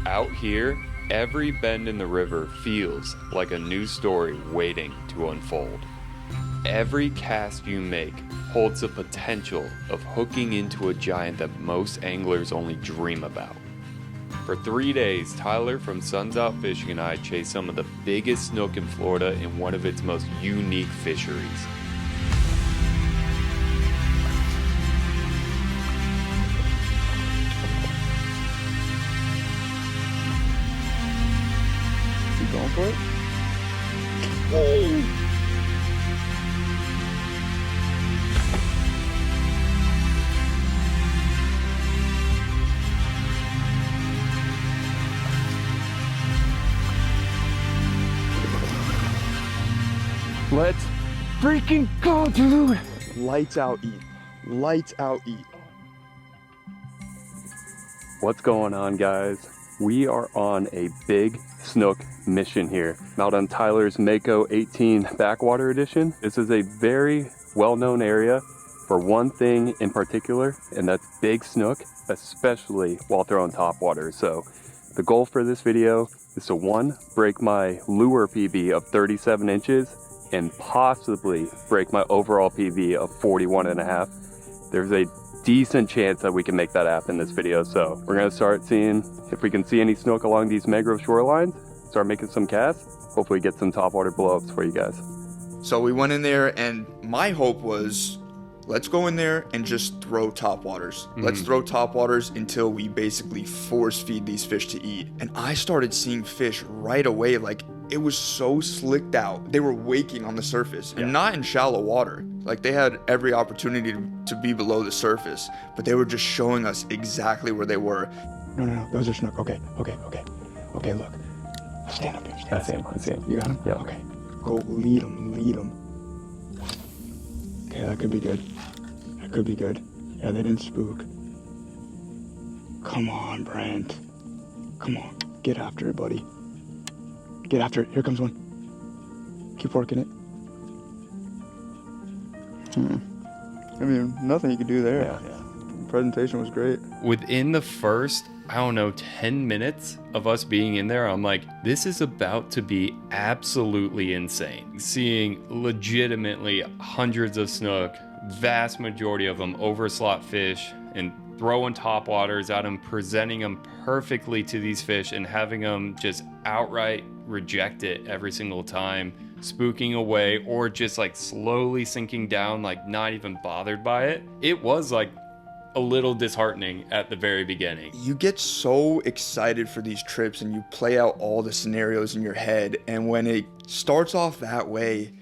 Out here, every bend in the river feels like a new story waiting to unfold. Every cast you make holds the potential of hooking into a giant that most anglers only dream about. For 3 days, Tyler from Suns Out Fishing and I chased some of the biggest snook in Florida in one of its most unique fisheries. Is he going for it? Oh! Let's freaking go, dude! Lights out eat. Lights out eat. What's going on, guys? We are on a big snook mission here. I'm out on Tyler's Mako 18 Backwater Edition. This is a very well-known area for one thing in particular, and that's big snook, especially while throwing topwater. So the goal for this video is to, one, break my lure PB of 37 inches and possibly break my overall PB of 41.5. There's a decent chance that we can make that happen in this video, so we're gonna start seeing if we can see any snook along these mangrove shorelines, start making some casts, hopefully get some topwater blowups for you guys. So we went in there, and my hope was, let's go in there and just throw topwaters. Let's throw topwaters until we basically force feed these fish to eat. And I started seeing fish right away. Like, it was so slicked out. They were waking on the surface and not in shallow water. Like, they had every opportunity to be below the surface, but they were just showing us exactly where they were. No, those are snook. Okay, look. Stand up here. I see him. You got him? Yeah. Okay. Go lead him. Okay, that could be good. Yeah, they didn't spook. Come on, Brent. Come on. Get after it, buddy. Get after it. Here comes one. Keep working it. I mean, nothing you could do there. Yeah. Presentation was great. Within the first, 10 minutes of us being in there, I'm like, this is about to be absolutely insane. Seeing legitimately hundreds of snook, vast majority of them over slot fish, and throwing topwaters at them, presenting them perfectly to these fish, and having them just outright reject it every single time, spooking away, or just like slowly sinking down, like not even bothered by it. It was like a little disheartening at the very beginning. You get so excited for these trips and you play out all the scenarios in your head, and when it starts off that way,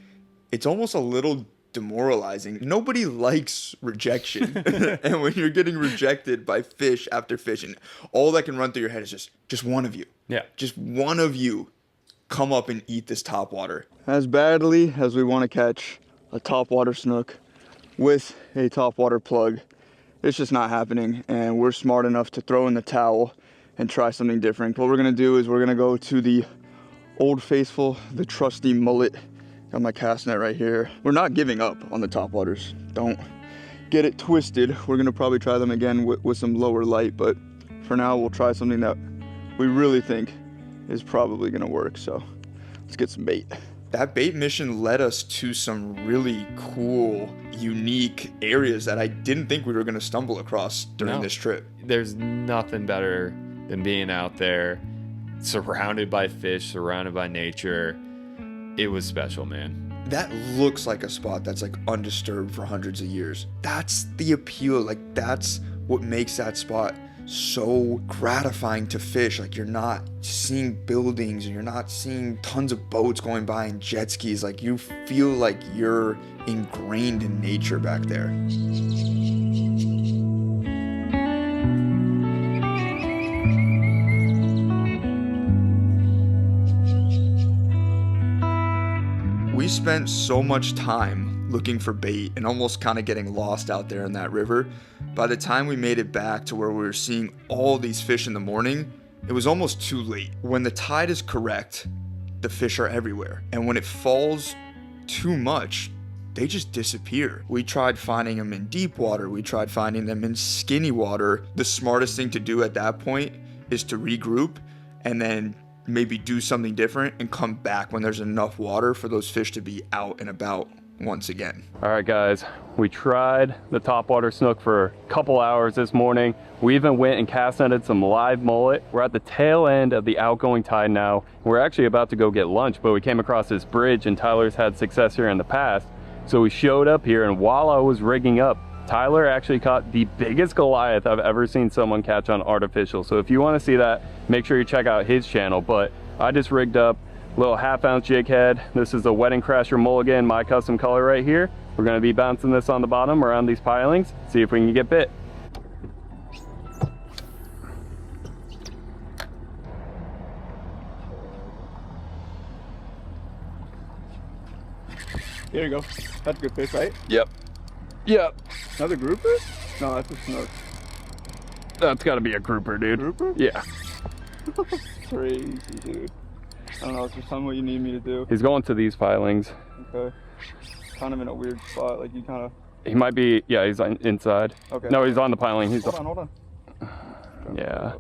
it's almost a little demoralizing. Nobody likes rejection. And when you're getting rejected by fish after fish, and all that can run through your head is just one of you. Yeah. Just one of you come up and eat this topwater. As badly as we want to catch a topwater snook with a topwater plug, it's just not happening, and we're smart enough to throw in the towel and try something different. What we're gonna do is we're gonna go to the Old Faithful, the trusty mullet. Got my cast net right here. We're not giving up on the topwaters. Don't get it twisted. We're gonna probably try them again with some lower light, but for now we'll try something that we really think is probably gonna work. So let's get some bait. That bait mission led us to some really cool, unique areas that I didn't think we were gonna stumble across during this trip. There's nothing better than being out there, surrounded by fish, surrounded by nature. It was special, man. That looks like a spot that's like undisturbed for hundreds of years. That's the appeal. Like, that's what makes that spot so gratifying to fish. Like, you're not seeing buildings and you're not seeing tons of boats going by and jet skis. Like, you feel like you're ingrained in nature back there. We spent so much time looking for bait and almost kind of getting lost out there in that river. By the time we made it back to where we were seeing all these fish in the morning, it was almost too late. When the tide is correct, the fish are everywhere. And when it falls too much, they just disappear. We tried finding them in deep water. We tried finding them in skinny water. The smartest thing to do at that point is to regroup and then maybe do something different and come back when there's enough water for those fish to be out and about once again. All right, guys, we tried the topwater snook for a couple hours this morning. We even went and cast netted some live mullet. We're at the tail end of the outgoing tide now. We're actually about to go get lunch, but we came across this bridge, and Tyler's had success here in the past. So we showed up here, and while I was rigging up, Tyler actually caught the biggest Goliath I've ever seen someone catch on artificial. So if you want to see that, make sure you check out his channel. But I just rigged up a little 1/2 ounce jig head. This is the Wedding Crasher mulligan, my custom color right here. We're going to be bouncing this on the bottom around these pilings, see if we can get bit. There you go. That's a good fish, right? Yep. Yep. Another grouper? No, that's a snook. That's got to be a grouper, dude. Grouper? Yeah. Crazy, dude. I don't know, just tell me what you need me to do. He's going to these pilings. Okay. Kind of in a weird spot, like you kind of... He might be, yeah, he's inside. Okay. No, he's on the piling. He's hold on. Yeah.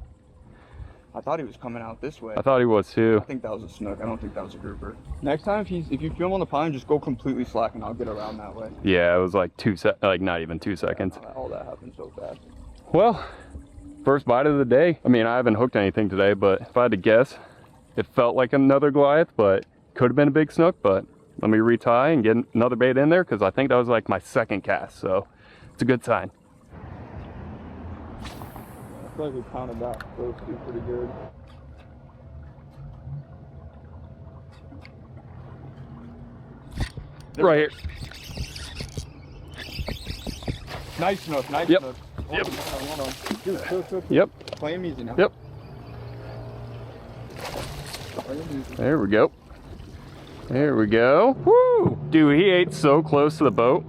I thought he was coming out this way. I thought he was too. I think that was a snook. I don't think that was a grouper. Next time, if you feel him on the pine, just go completely slack and I'll get around that way. Yeah, it was like not even 2 seconds. All that happened so fast. Well, first bite of the day. I mean, I haven't hooked anything today, but if I had to guess, it felt like another Goliath, but could have been a big snook. But let me retie and get another bait in there, because I think that was like my second cast, so it's a good sign. I feel like we pounded that. Those two pretty good. Right here. Nice snook, nice Yep. snook. Yep. Hold on. Dude, chill. Yep. Play him easy now. Yep. Play him easy. There we go. There we go. Woo! Dude, he ate so close to the boat.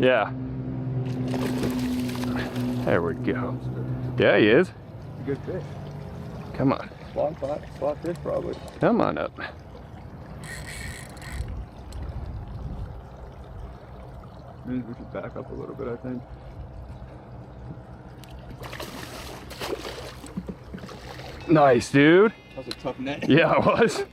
Yeah. There we go. Yeah, he is. Good fish. Come on. Spot fish probably. Come on up. Means we should back up a little bit, I think. Nice, dude. That was a tough net. Yeah, it was.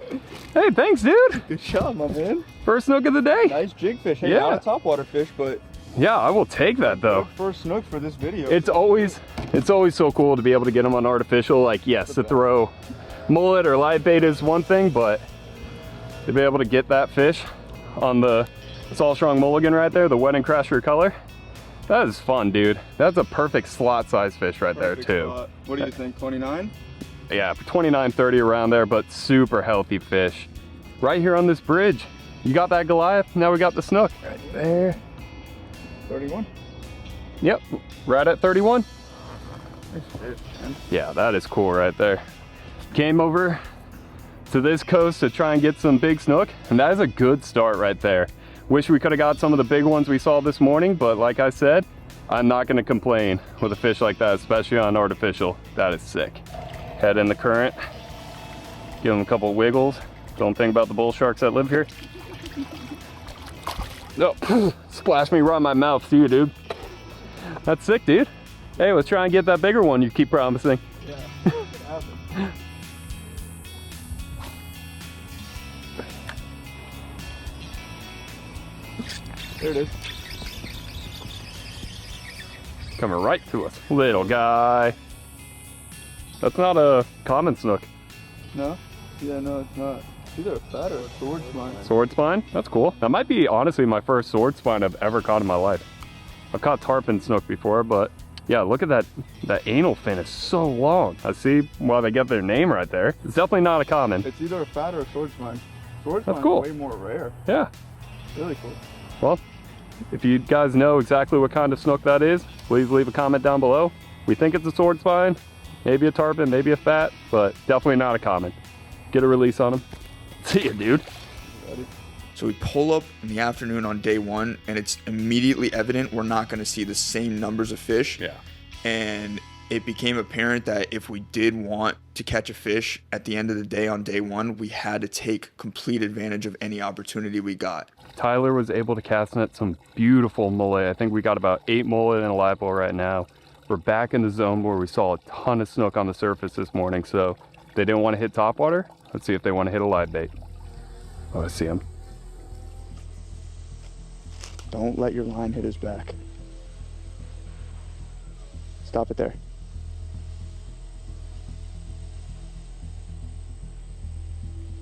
Hey, thanks, dude. Good job, my man. First snook of the day. Nice jig fish. Hey, Yeah. not a topwater fish, but Yeah, I will take that though. first snook for this video. It's always so cool to be able to get them on artificial. Like, yes, to throw mullet or live bait is one thing, but to be able to get that fish on the Salt Strong mulligan right there, the Wedding Crasher color, that is fun, dude. That's a perfect slot size fish right Perfect there too. spot. What do you think, 29? Yeah, 29, 30 around there, but super healthy fish. Right here on this bridge. You got that Goliath, now we got the snook. Right there. 31? Yep, right at 31. Nice fish, man. Yeah, that is cool right there. Came over to this coast to try and get some big snook, and that is a good start right there. Wish we could have got some of the big ones we saw this morning, but like I said, I'm not gonna complain with a fish like that, especially on artificial. That is sick. Head in the current, give them a couple of wiggles. Don't think about the bull sharks that live here. No, splash me right in my mouth too, dude. That's sick, dude. Hey, let's try and get that bigger one you keep promising. Yeah. There it is. Coming right to us, little guy. That's not a common snook. No? Yeah, no, it's not. It's either a fat or a sword spine. Sword spine? That's cool. That might be honestly my first sword spine I've ever caught in my life. I've caught tarpon snook before, but yeah, look at that. That anal fin is so long. I see why they get their name right there. It's definitely not a common. It's either a fat or a sword spine. Sword That's spine cool. is way more rare. Yeah. Really cool. Well, if you guys know exactly what kind of snook that is, please leave a comment down below. We think it's a sword spine, maybe a tarpon, maybe a fat, but definitely not a common. Get a release on them. See ya, dude. So we pull up in the afternoon on day one, and it's immediately evident we're not going to see the same numbers of fish. Yeah. And it became apparent that if we did want to catch a fish at the end of the day on day one, we had to take complete advantage of any opportunity we got. Tyler was able to cast net some beautiful mullet. I think we got about 8 mullet in a live well right now. We're back in the zone where we saw a ton of snook on the surface this morning, so they didn't want to hit topwater. Let's see if they want to hit a live bait. Oh, I see him. Don't let your line hit his back. Stop it there.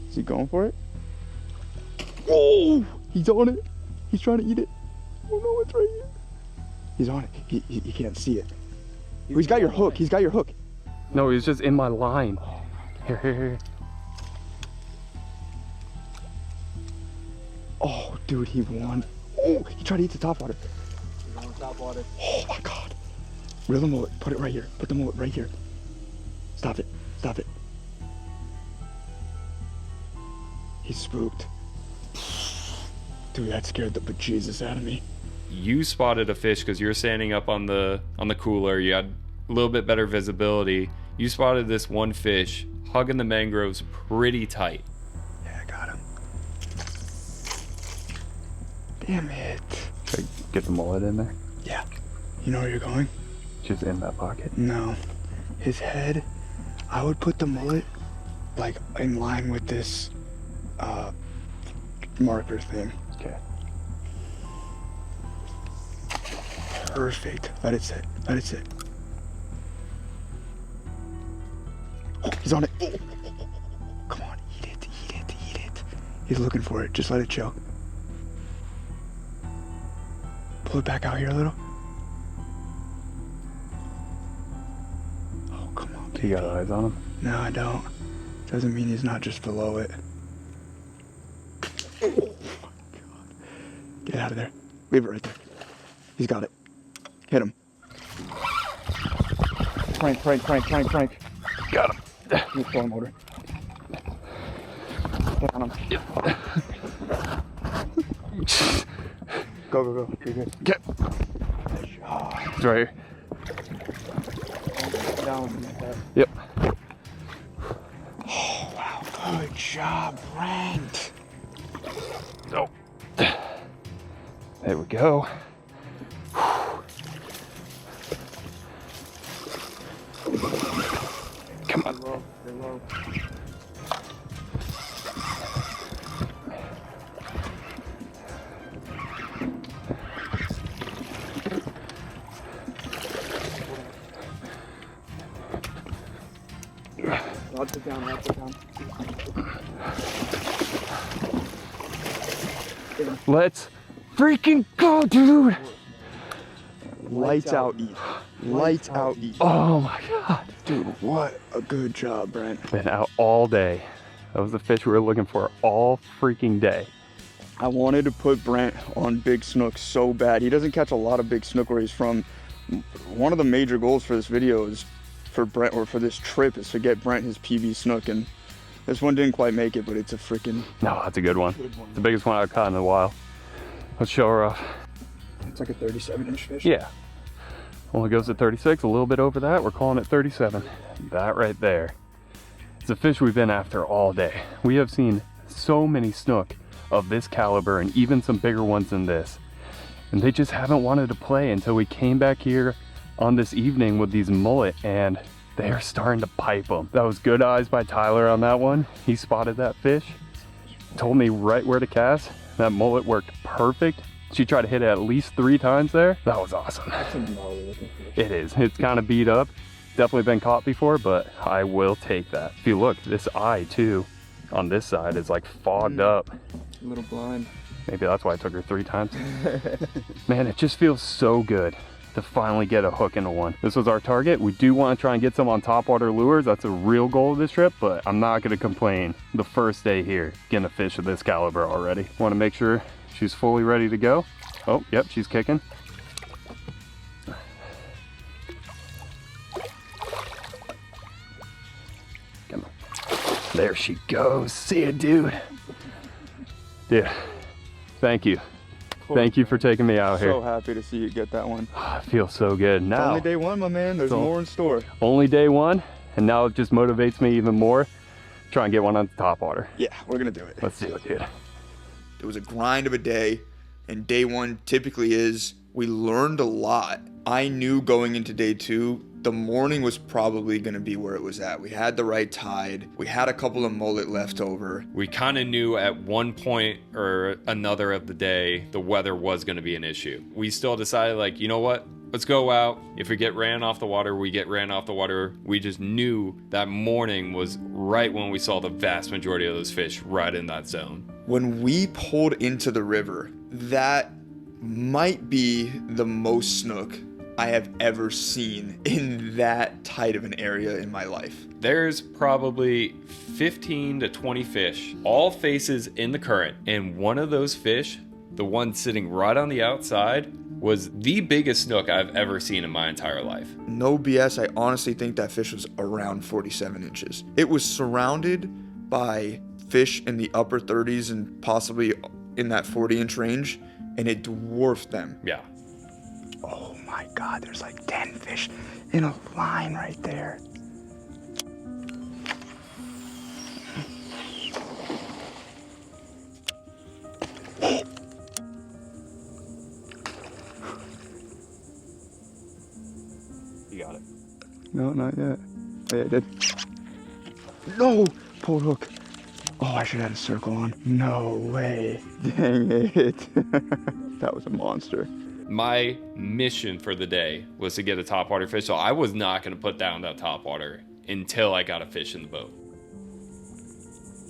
Is he going for it? Oh, he's on it. He's trying to eat it. Oh no, it's right here. He's on it. He can't see it. Oh, he's got your hook. He's got your hook. No, he's just in my line. Here. Oh, dude, he won. Oh, he tried to eat the topwater. He's on topwater. Oh my God. Reel the mullet. Put it right here. Put the mullet right here. Stop it. Stop it. He's spooked. Dude, that scared the bejesus out of me. You spotted a fish because you're standing up on the cooler. You had a little bit better visibility. You spotted this one fish hugging the mangroves pretty tight. Yeah, I got him. Damn it. Should I get the mullet in there? Yeah. You know where you're going? Just in that pocket. No. His head, I would put the mullet like in line with this marker thing. Okay. Perfect. Let it sit. Let it sit. Oh, he's on it. Oh. Come on, eat it, eat it, eat it. He's looking for it. Just let it chill. Pull it back out here a little. Oh, come on, baby. You got eyes on him? No, I don't. Doesn't mean he's not just below it. Oh my God. Get out of there. Leave it right there. He's got it. Hit him. Frank. Got him. He's throwing motor. Get on him. Yep. Go. You're good. Get. It's right here. Down. Yep. Oh, wow. Good job, Brent. Oh. There we go. Come on. They're low. Lots it down. Let's freaking go, dude. Lights out eat. Lights out eat. Oh my God. Dude, what a good job, Brent. Been out all day. That was the fish we were looking for all freaking day. I wanted to put Brent on big snook so bad. He doesn't catch a lot of big snook where he's from. One of the major goals for this video is for Brent, or for this trip, is to get Brent his PB snook, and this one didn't quite make it, but it's a freaking No, that's a good one. It's the biggest one I've caught in a while. Let's show her off. It's like a 37-inch fish. Yeah. Only goes to 36, a little bit over that. We're calling it 37. That right there. It's a fish we've been after all day. We have seen so many snook of this caliber and even some bigger ones than this. And they just haven't wanted to play until we came back here on this evening with these mullet, and they are starting to pipe them. That was good eyes by Tyler on that one. He spotted that fish, told me right where to cast. That mullet worked perfect. She tried to hit it at least 3 times there. That was awesome. That's a gnarly looking fish. It is. It's kind of beat up. Definitely been caught before, but I will take that. If you look, this eye too on this side is like fogged up. A little blind. Maybe that's why I took her 3 times. Man, it just feels so good to finally get a hook into one. This was our target. We do want to try and get some on topwater lures. That's a real goal of this trip, but I'm not going to complain. The first day here, getting a fish of this caliber already. Want to make sure she's fully ready to go. Oh, yep, she's kicking. Come on. There she goes. See ya, dude. Dude, thank you. Thank you for taking me out here. So happy to see you get that one. I feel so good. It's Now, only day one, my man. There's more in store. only day one, and now it just motivates me even more. Try and get one on the top water. Yeah, we're gonna do it. Let's do it, dude. It was a grind of a day, and day one typically is, we learned a lot. I knew going into day 2, the morning was probably going to be where it was at. We had the right tide. We had a couple of mullet left over. We kind of knew at one point or another of the day the weather was going to be an issue. We still decided, like, you know what? Let's go out. If we get ran off the water, we get ran off the water. We just knew that morning was right when we saw the vast majority of those fish right in that zone. When we pulled into the river, that might be the most snook I have ever seen in that tight of an area in my life. There's probably 15 to 20 fish, all faces in the current. And one of those fish, the one sitting right on the outside, was the biggest snook I've ever seen in my entire life. No BS, I honestly think that fish was around 47 inches. It was surrounded by fish in the upper 30s and possibly in that 40-inch range, and it dwarfed them. Yeah. Oh my God, there's like 10 fish in a line right there. You got it. No, not yet. Oh, yeah, I did. No! Pulled hook. Oh, I should have had a circle on. No way. Dang it. That was a monster. My mission for the day was to get a topwater fish, so I was not going to put down that topwater until I got a fish in the boat.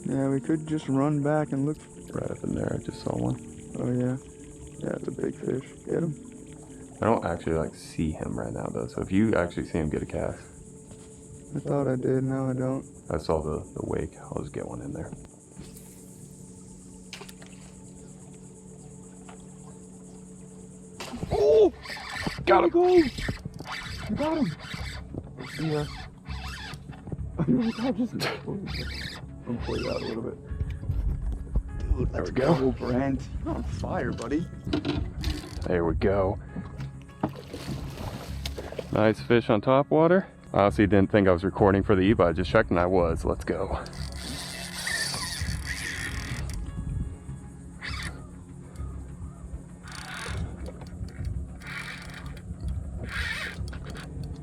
Yeah, we could just run back and look. Right up in there, I just saw one. Oh, yeah. Yeah, it's a big fish. Get him. I don't actually like see him right now though, so if you actually see him, get a cast. I thought I did, now I don't. I saw the wake. I'll just get one in there. Oh! Got him! Go! Got him! Yeah. Oh my God, just... I'll pull you out a little bit. Dude, let's go, Brent. You're on fire, buddy. There we go. Nice fish on top water. I honestly didn't think I was recording for the E, but I just checked and I was. Let's go.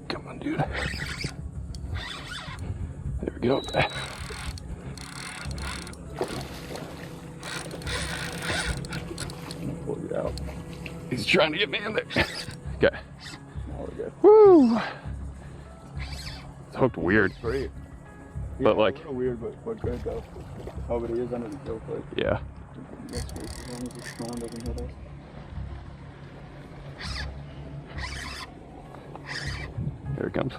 Come on, dude. There we go. Pull you out. He's trying to get me in there. Okay. Now we're good. Woo! It's hooked weird. Great. But like, a little weird, but good though. Oh, but he is under the gill plate. yeah. As long as the storm doesn't hit us. Here it comes.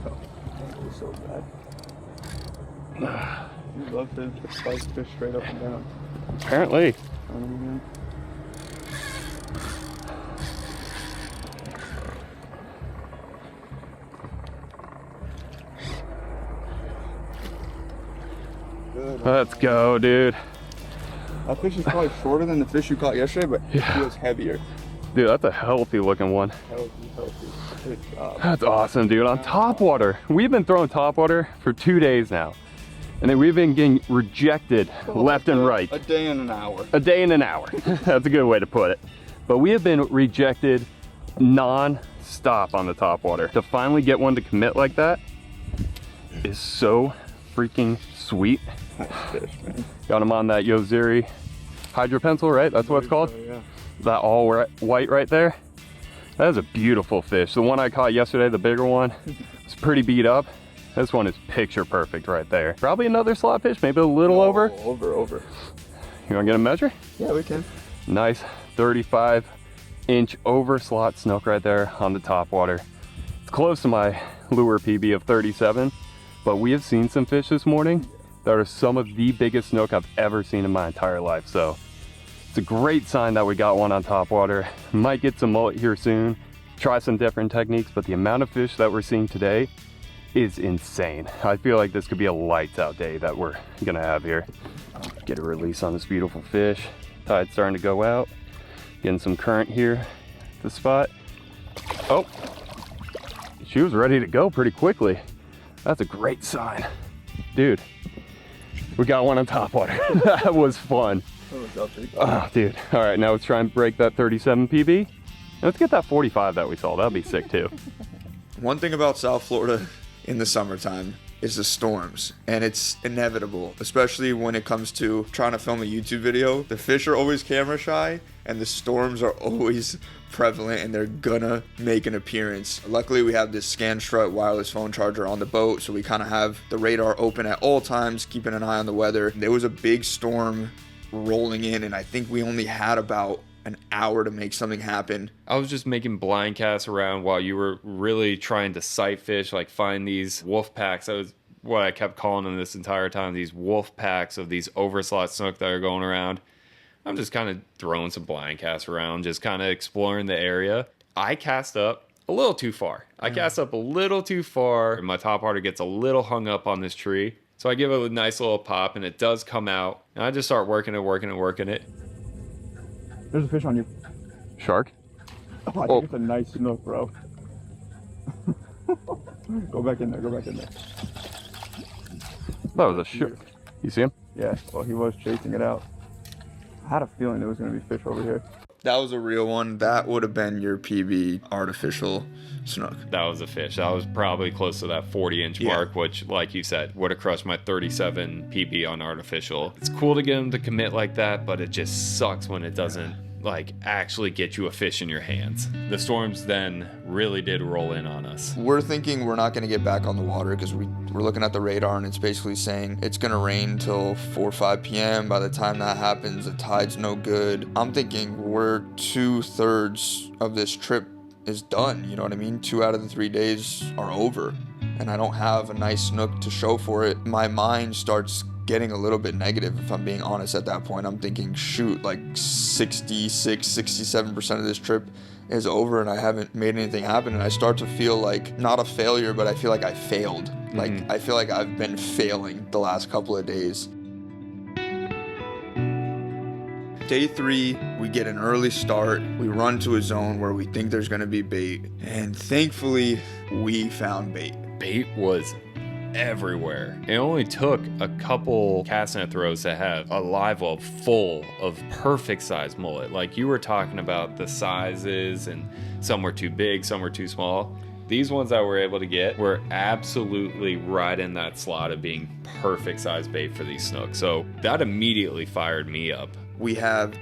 Oh, that was so bad. You love to spike fish straight up and down. Apparently. Good. Let's go, dude. That fish is probably shorter than the fish you caught yesterday, but it Yeah. feels heavier. Dude, that's a healthy looking one. Healthy. Good job. That's awesome, dude. On top water. We've been throwing top water for 2 days now. And then we've been getting rejected left and right. A day and an hour. A day and an hour. That's a good way to put it. But we have been rejected non-stop on the top water. To finally get one to commit like that is so freaking sweet. Nice fish, man. Got him on that Yoziri hydro pencil, right? That's what it's called? Yeah. That all white right there. That is a beautiful fish. The one I caught yesterday, the bigger one, was pretty beat up. This one is picture perfect right there. Probably another slot fish, maybe a little over. Over. You wanna get a measure? Yeah, we can. Nice 35-inch over slot snook right there on the top water. It's close to my lure PB of 37, but we have seen some fish this morning that are some of the biggest snook I've ever seen in my entire life. So it's a great sign that we got one on top water. Might get some mullet here soon, try some different techniques, but the amount of fish that we're seeing today is insane. I feel like this could be a lights out day that we're gonna have here. Get a release on this beautiful fish. Tide's starting to go out. Getting some current here at the spot. Oh, she was ready to go pretty quickly. That's a great sign. Dude, we got one on top water. That was fun. Oh, dude. All right, now let's try and break that 37 PB. Let's get that 45 that we saw. That'd be sick too. One thing about South Florida in the summertime is the storms, and it's inevitable, especially when it comes to trying to film a YouTube video. The fish are always camera shy, and the storms are always prevalent, and they're gonna make an appearance. Luckily, we have this Scanstrut wireless phone charger on the boat, so we kind of have the radar open at all times, keeping an eye on the weather. There was a big storm rolling in, and I think we only had about an hour to make something happen. I was just making blind casts around while you were really trying to sight fish, like find these wolf packs. That was what I kept calling them this entire time, these wolf packs of these overslot snook that are going around. I'm just kind of throwing some blind casts around, just kind of exploring the area. I cast up a little too far. I cast up a little too far, and my top water gets a little hung up on this tree. So I give it a nice little pop, and it does come out. And I just start working it. There's a fish on you. Shark? Oh, I think it's a nice snook, bro. Go back in there. That was a shark. You see him? Yeah, well, he was chasing it out. I had a feeling there was going to be fish over here. That was a real one. That would have been your PB artificial snook. That was a fish. That was probably close to that 40-inch mark, which, like you said, would have crushed my 37 PB on artificial. It's cool to get them to commit like that, but it just sucks when it doesn't, like, actually get you a fish in your hands. The storms then really did roll in on us. We're thinking we're not going to get back on the water because we're looking at the radar, and it's basically saying it's going to rain till 4 or 5 p.m. By the time that happens, the tide's no good. I'm thinking we're 2/3 of this trip is done. You know what I mean? 2 out of the 3 days are over, and I don't have a nice snook to show for it. My mind starts getting a little bit negative, if I'm being honest. At that point, I'm thinking, shoot, like 67% of this trip is over and I haven't made anything happen. And I start to feel like, not a failure, but I feel like I failed. Like, I feel like I've been failing the last couple of days. Day 3, we get an early start. We run to a zone where we think there's gonna be bait. And thankfully, we found bait. Bait was everywhere. It only took a couple cast net throws to have a live well full of perfect size mullet. Like you were talking about the sizes, and some were too big, some were too small. These ones that we're able to get were absolutely right in that slot of being perfect size bait for these snooks. So that immediately fired me up. We have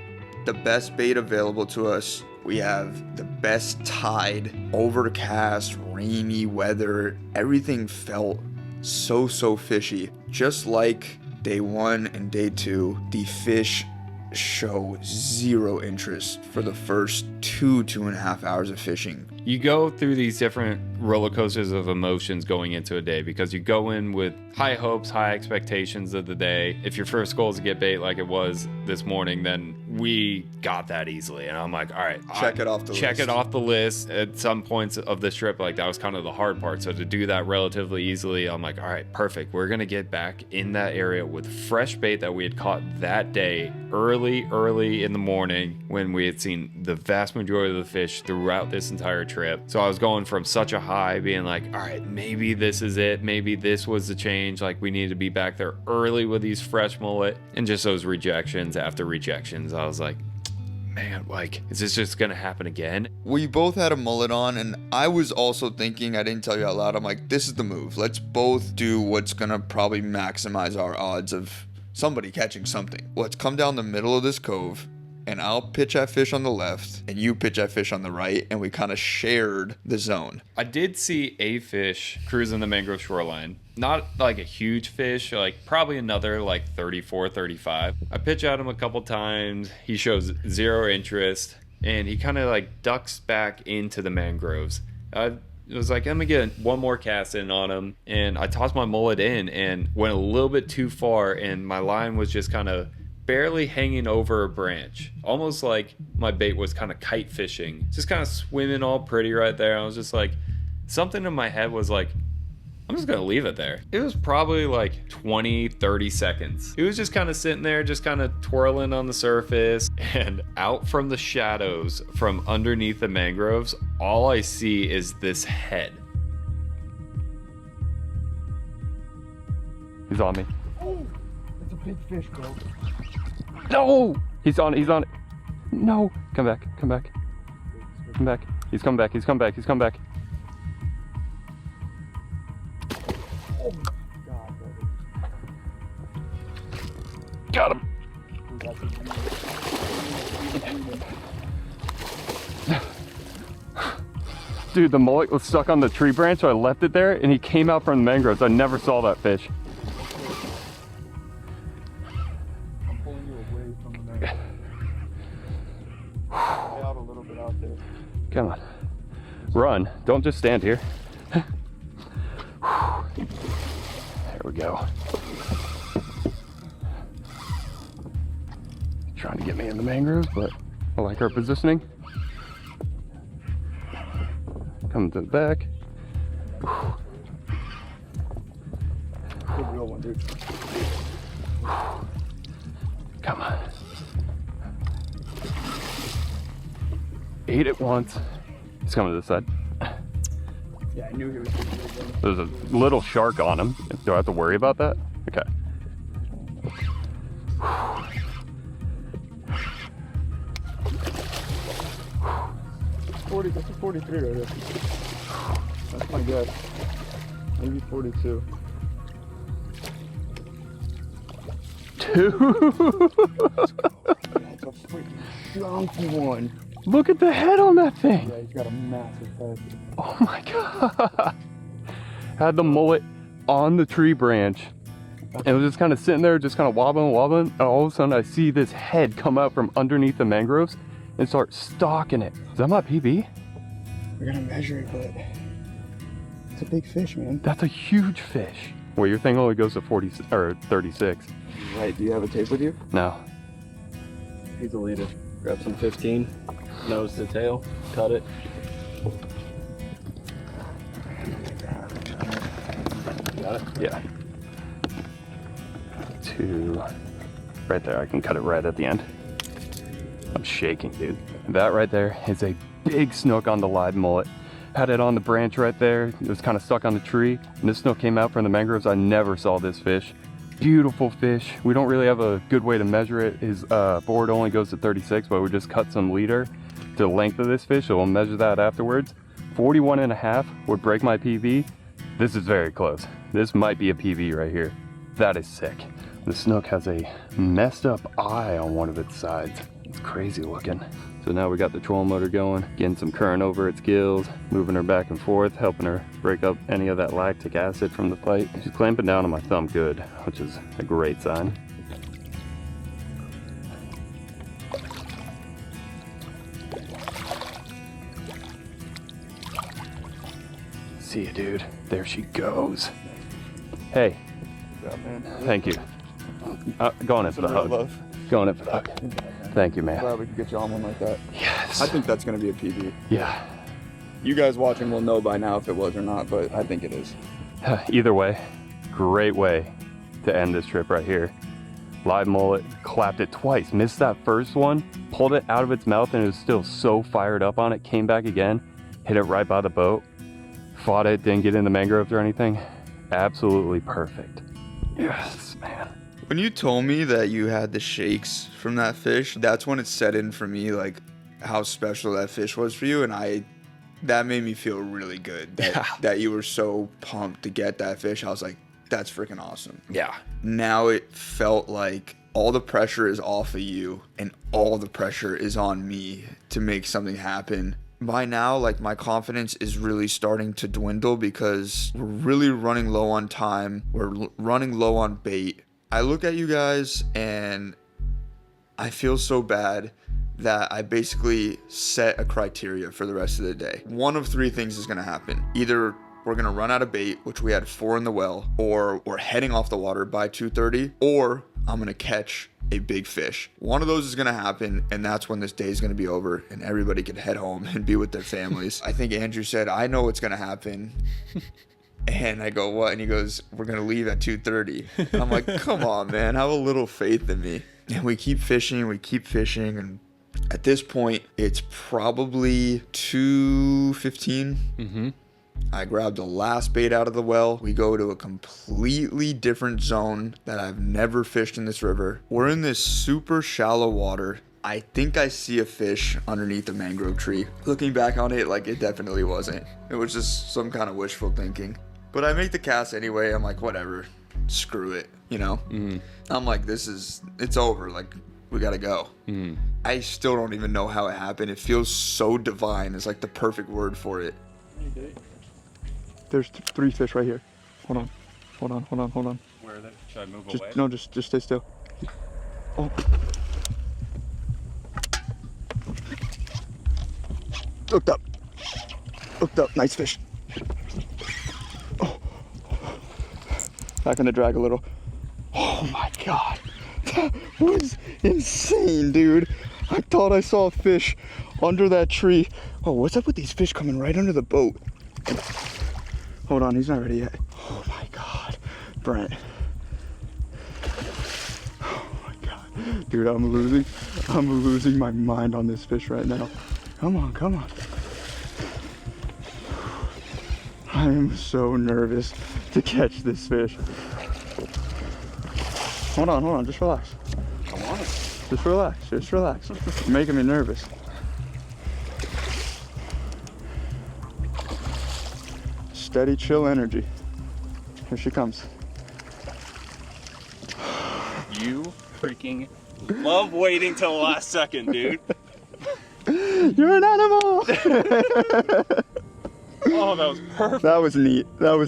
the best bait available to us. We have the best tide, overcast, rainy weather. Everything felt so fishy. Just like day 1 and day 2, the fish show zero interest for the first 2.5 hours of fishing. You go through these different roller coasters of emotions going into a day, because you go in with high hopes, high expectations of the day. If your first goal is to get bait like it was this morning, then we got that easily. And I'm like, all right, check it off the list. At some points of this trip, like that was kind of the hard part. So to do that relatively easily, I'm like, all right, perfect. We're going to get back in that area with fresh bait that we had caught that day, early in the morning, when we had seen the vast majority of the fish throughout this entire trip. So I was going from such a high, being like, all right, maybe this is it. Maybe this was the change. Like we need to be back there early with these fresh mullet, and just those rejections after rejections. I was like, man, like, is this just gonna happen again? We both had a mullet on, and I was also thinking, I didn't tell you out loud, I'm like, this is the move. Let's both do what's gonna probably maximize our odds of somebody catching something. Let's come down the middle of this cove, and I'll pitch at fish on the left, and you pitch at fish on the right, and we kind of shared the zone. I did see a fish cruising the mangrove shoreline. Not like a huge fish, like probably another like 34, 35. I pitch at him a couple times. He shows zero interest, and he kind of like ducks back into the mangroves. I was like, I'm gonna get one more cast in on him, and I tossed my mullet in and went a little bit too far, and my line was just kind of barely hanging over a branch, almost like my bait was kind of kite fishing, just kind of swimming all pretty right there. I was just like, something in my head was like, I'm just gonna leave it there. It was probably like 20-30 seconds. It was just kind of sitting there, just kind of twirling on the surface, and out from the shadows from underneath the mangroves, all I see is this head. He's on me. Oh, it's a big fish, bro. No! He's on it. No! Come back. come back. He's come back. He's come back. He's come back. Oh my God, buddy. Got him. Dude, the mullet was stuck on the tree branch, so I left it there, and he came out from the mangroves. I never saw that fish. I'm pulling you away from the mangrove. Lay out a little bit out there. Come on. Run. Don't just stand here. There we go. Trying to get me in the mangroves, but I like our positioning. Come to the back. Good real one, dude. Come on. 8 at once. He's coming to this side. Yeah, I knew he was going to do it. There's a little shark on him. Do I have to worry about that? Okay. 40, that's a 43 right there. That's my guess. Maybe 42. 2. That's a freaking chunky one. Look at the head on that thing. Yeah, he's got a massive head. Oh my God. Had the mullet on the tree branch. And it was just kind of sitting there, just kind of wobbling. And all of a sudden I see this head come out from underneath the mangroves and start stalking it. Is that my PB? We're gonna measure it, but it's a big fish, man. That's a huge fish. Well, your thing only goes to 40 or 36. Right, do you have a tape with you? No. He's a leader. Grab some 15, nose to tail, cut it. Got it? Yeah. 2. Right there, I can cut it right at the end. I'm shaking, dude. That right there is a big snook on the live mullet. Had it on the branch right there. It was kind of stuck on the tree. And this snook came out from the mangroves. I never saw this fish. Beautiful fish. We don't really have a good way to measure it. His board only goes to 36, but we just cut some leader to the length of this fish, so we'll measure that afterwards. 41.5 would break my PB. This is very close. This might be a PB right here. That is sick. The snook has a messed up eye on one of its sides. It's crazy looking. So now we got the trolling motor going, getting some current over its gills, moving her back and forth, helping her break up any of that lactic acid from the fight. She's clamping down on my thumb good, which is a great sign. See you, dude. There she goes. Hey. Yeah, man. Thank you. Going in for the hug. Love. Going in for the hug. Thank you, man. Glad we could get you on one like that. Yes. I think that's gonna be a PB. Yeah. You guys watching will know by now if it was or not, but I think it is. Either way, great way to end this trip right here. Live mullet, clapped it twice, missed that first one, pulled it out of its mouth and it was still so fired up on it, came back again, hit it right by the boat, fought it, didn't get in the mangroves or anything. Absolutely perfect. Yes, man. When you told me that you had the shakes from that fish, that's when it set in for me, like how special that fish was for you, and that made me feel really good that you were so pumped to get that fish. I was like, that's freaking awesome. Yeah. Now it felt like all the pressure is off of you and all the pressure is on me to make something happen. By now, like, my confidence is really starting to dwindle because we're really running low on time. We're running low on bait. I look at you guys and I feel so bad that I basically set a criteria for the rest of the day. One of 3 things is gonna happen. Either we're gonna run out of bait, which we had 4 in the well, or we're heading off the water by 2:30, or I'm gonna catch a big fish. One of those is gonna happen, and that's when this day is gonna be over and everybody can head home and be with their families. I think Andrew said, I know what's gonna happen. And I go, what? And he goes, we're gonna leave at 2:30. And I'm like, come on, man, have a little faith in me. And we keep fishing, and at this point, it's probably 2:15. Mm-hmm. I grabbed the last bait out of the well. We go to a completely different zone that I've never fished in this river. We're in this super shallow water. I think I see a fish underneath a mangrove tree. Looking back on it, like, it definitely wasn't. It was just some kind of wishful thinking. But I make the cast anyway. I'm like, whatever, screw it, you know? I'm like, it's over. Like, we gotta go. I still don't even know how it happened. It feels so divine. It's like the perfect word for it. There's 3 fish right here. Hold on. Where are they? Should I move Just, away? no, just stay still. Oh. Hooked up. Nice fish. Oh. Back on the drag a little. Oh my God. That was insane, dude. I thought I saw a fish under that tree. Oh, what's up with these fish coming right under the boat? Hold on, he's not ready yet. Oh my God. Brent. Oh my God. Dude, I'm losing my mind on this fish right now. Come on. I am so nervous to catch this fish. Hold on, just relax. Come on. Just relax. You're making me nervous. Steady, chill energy. Here she comes. You freaking love waiting till the last second, dude. You're an animal! Oh, that was perfect. That was neat. Oh,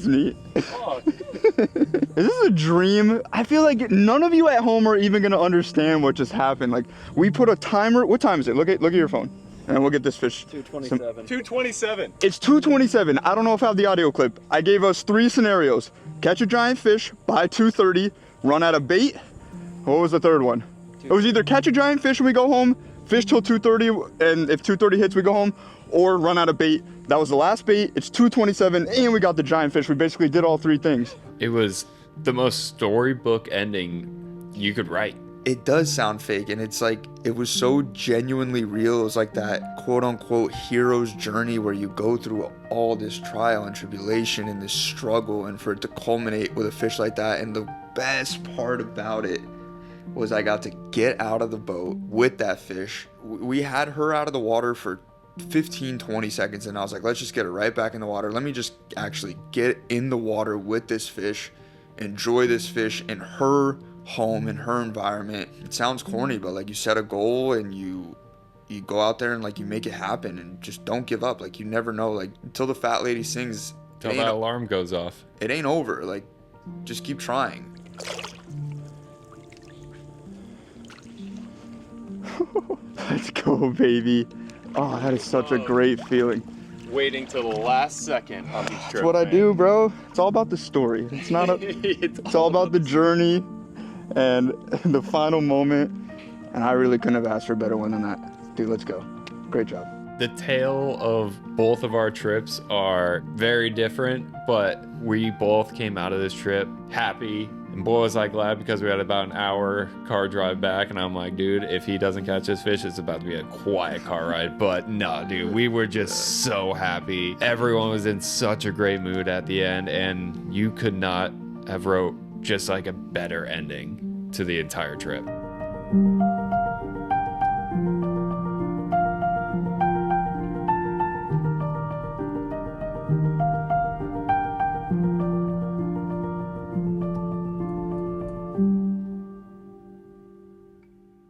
Is this a dream? I feel like none of you at home are even gonna understand what just happened. Like, we put a timer. What time is it? Look at your phone, and we'll get this fish. 2:27. 2:27. It's 2:27. I don't know if I have the audio clip. I gave us 3 scenarios: catch a giant fish by 2:30, run out of bait. What was the third one? It was either catch a giant fish and we go home, fish till 2:30, and if 2:30 hits, we go home, or run out of bait. That was the last bait. It's 2:27, and we got the giant fish. We basically did all 3 things. It was the most storybook ending you could write. It does sound fake, and it's like, it was so genuinely real. It was like that quote-unquote hero's journey where you go through all this trial and tribulation and this struggle, and for it to culminate with a fish like that. And the best part about it was I got to get out of the boat with that fish. We had her out of the water for 15-20 seconds, and I was like, let's just get her right back in the water. Let me just actually get in the water with this fish, enjoy this fish in her home, in her environment. It sounds corny, but like, you set a goal and you go out there and like, you make it happen, and just don't give up. Like, you never know, like, until the fat lady sings, Till that alarm goes off. it ain't over. Like, just keep trying. Let's go, baby. Oh, that is such a great feeling. Waiting till the last second on these trips. That's what I do, bro. It's all about the story. It's not it's all about the journey and the final moment. And I really couldn't have asked for a better one than that. Dude, let's go. Great job. The tale of both of our trips are very different, but we both came out of this trip happy. And boy, was I glad, because we had about an hour car drive back, and I'm like, dude, if he doesn't catch this fish, it's about to be a quiet car ride. But no, dude, we were just so happy. Everyone was in such a great mood at the end, and you could not have wrote just like a better ending to the entire trip.